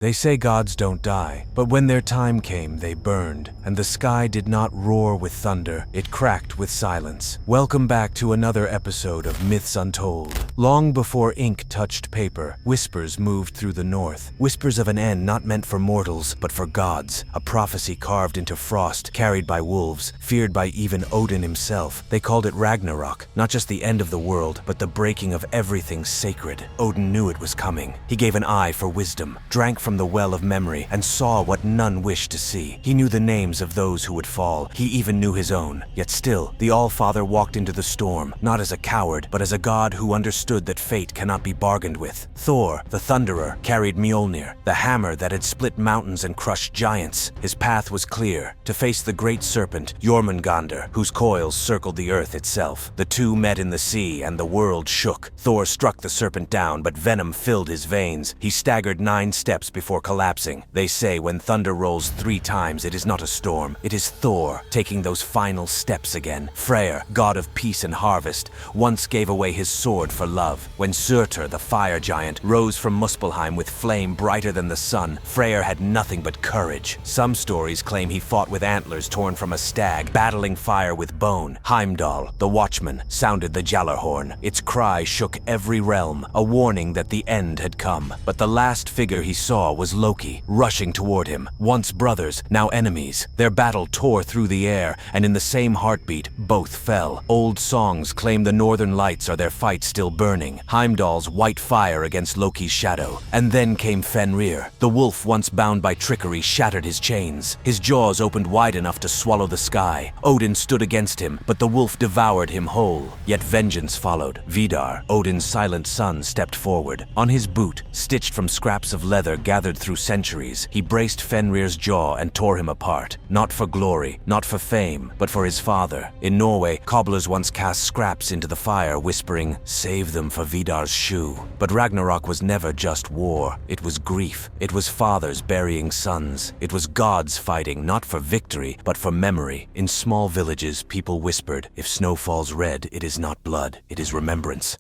They say gods don't die, but when their time came, they burned, and the sky did not roar with thunder, it cracked with silence. Welcome back to another episode of Myths Untold. Long before ink touched paper, whispers moved through the north. Whispers of an end not meant for mortals, but for gods. A prophecy carved into frost, carried by wolves, feared by even Odin himself. They called it Ragnarok, not just the end of the world, but the breaking of everything sacred. Odin knew it was coming. He gave an eye for wisdom, drank from the well of memory, and saw what none wished to see. He knew the names of those who would fall. He even knew his own. Yet still, the All-Father walked into the storm, not as a coward, but as a god who understood that fate cannot be bargained with. Thor, the Thunderer, carried Mjolnir, the hammer that had split mountains and crushed giants. His path was clear, to face the great serpent, Jormungandr, whose coils circled the earth itself. The two met in the sea, and the world shook. Thor struck the serpent down, but venom filled his veins. He staggered 9 steps before collapsing. They say when thunder rolls 3 times, it is not a storm. It is Thor, taking those final steps again. Freyr, god of peace and harvest, once gave away his sword for love. When Surtur, the fire giant, rose from Muspelheim with flame brighter than the sun, Freyr had nothing but courage. Some stories claim he fought with antlers torn from a stag, battling fire with bone. Heimdall, the watchman, sounded the Jallarhorn. Its cry shook every realm, a warning that the end had come. But the last figure he saw was Loki, rushing toward him. Once brothers, now enemies. Their battle tore through the air, and in the same heartbeat, both fell. Old songs claim the northern lights are their fight still burning. Heimdall's white fire against Loki's shadow. And then came Fenrir. The wolf, once bound by trickery, shattered his chains. His jaws opened wide enough to swallow the sky. Odin stood against him, but the wolf devoured him whole. Yet vengeance followed. Vidar, Odin's silent son, stepped forward. On his boot, stitched from scraps of leather gathered through centuries, he braced Fenrir's jaw and tore him apart. Not for glory, not for fame, but for his father. In Norway, cobblers once cast scraps into the fire, whispering, "Save them for Vidar's shoe." But Ragnarok was never just war. It was grief. It was fathers burying sons. It was gods fighting, not for victory, but for memory. In small villages, people whispered, "If snow falls red, it is not blood, it is remembrance."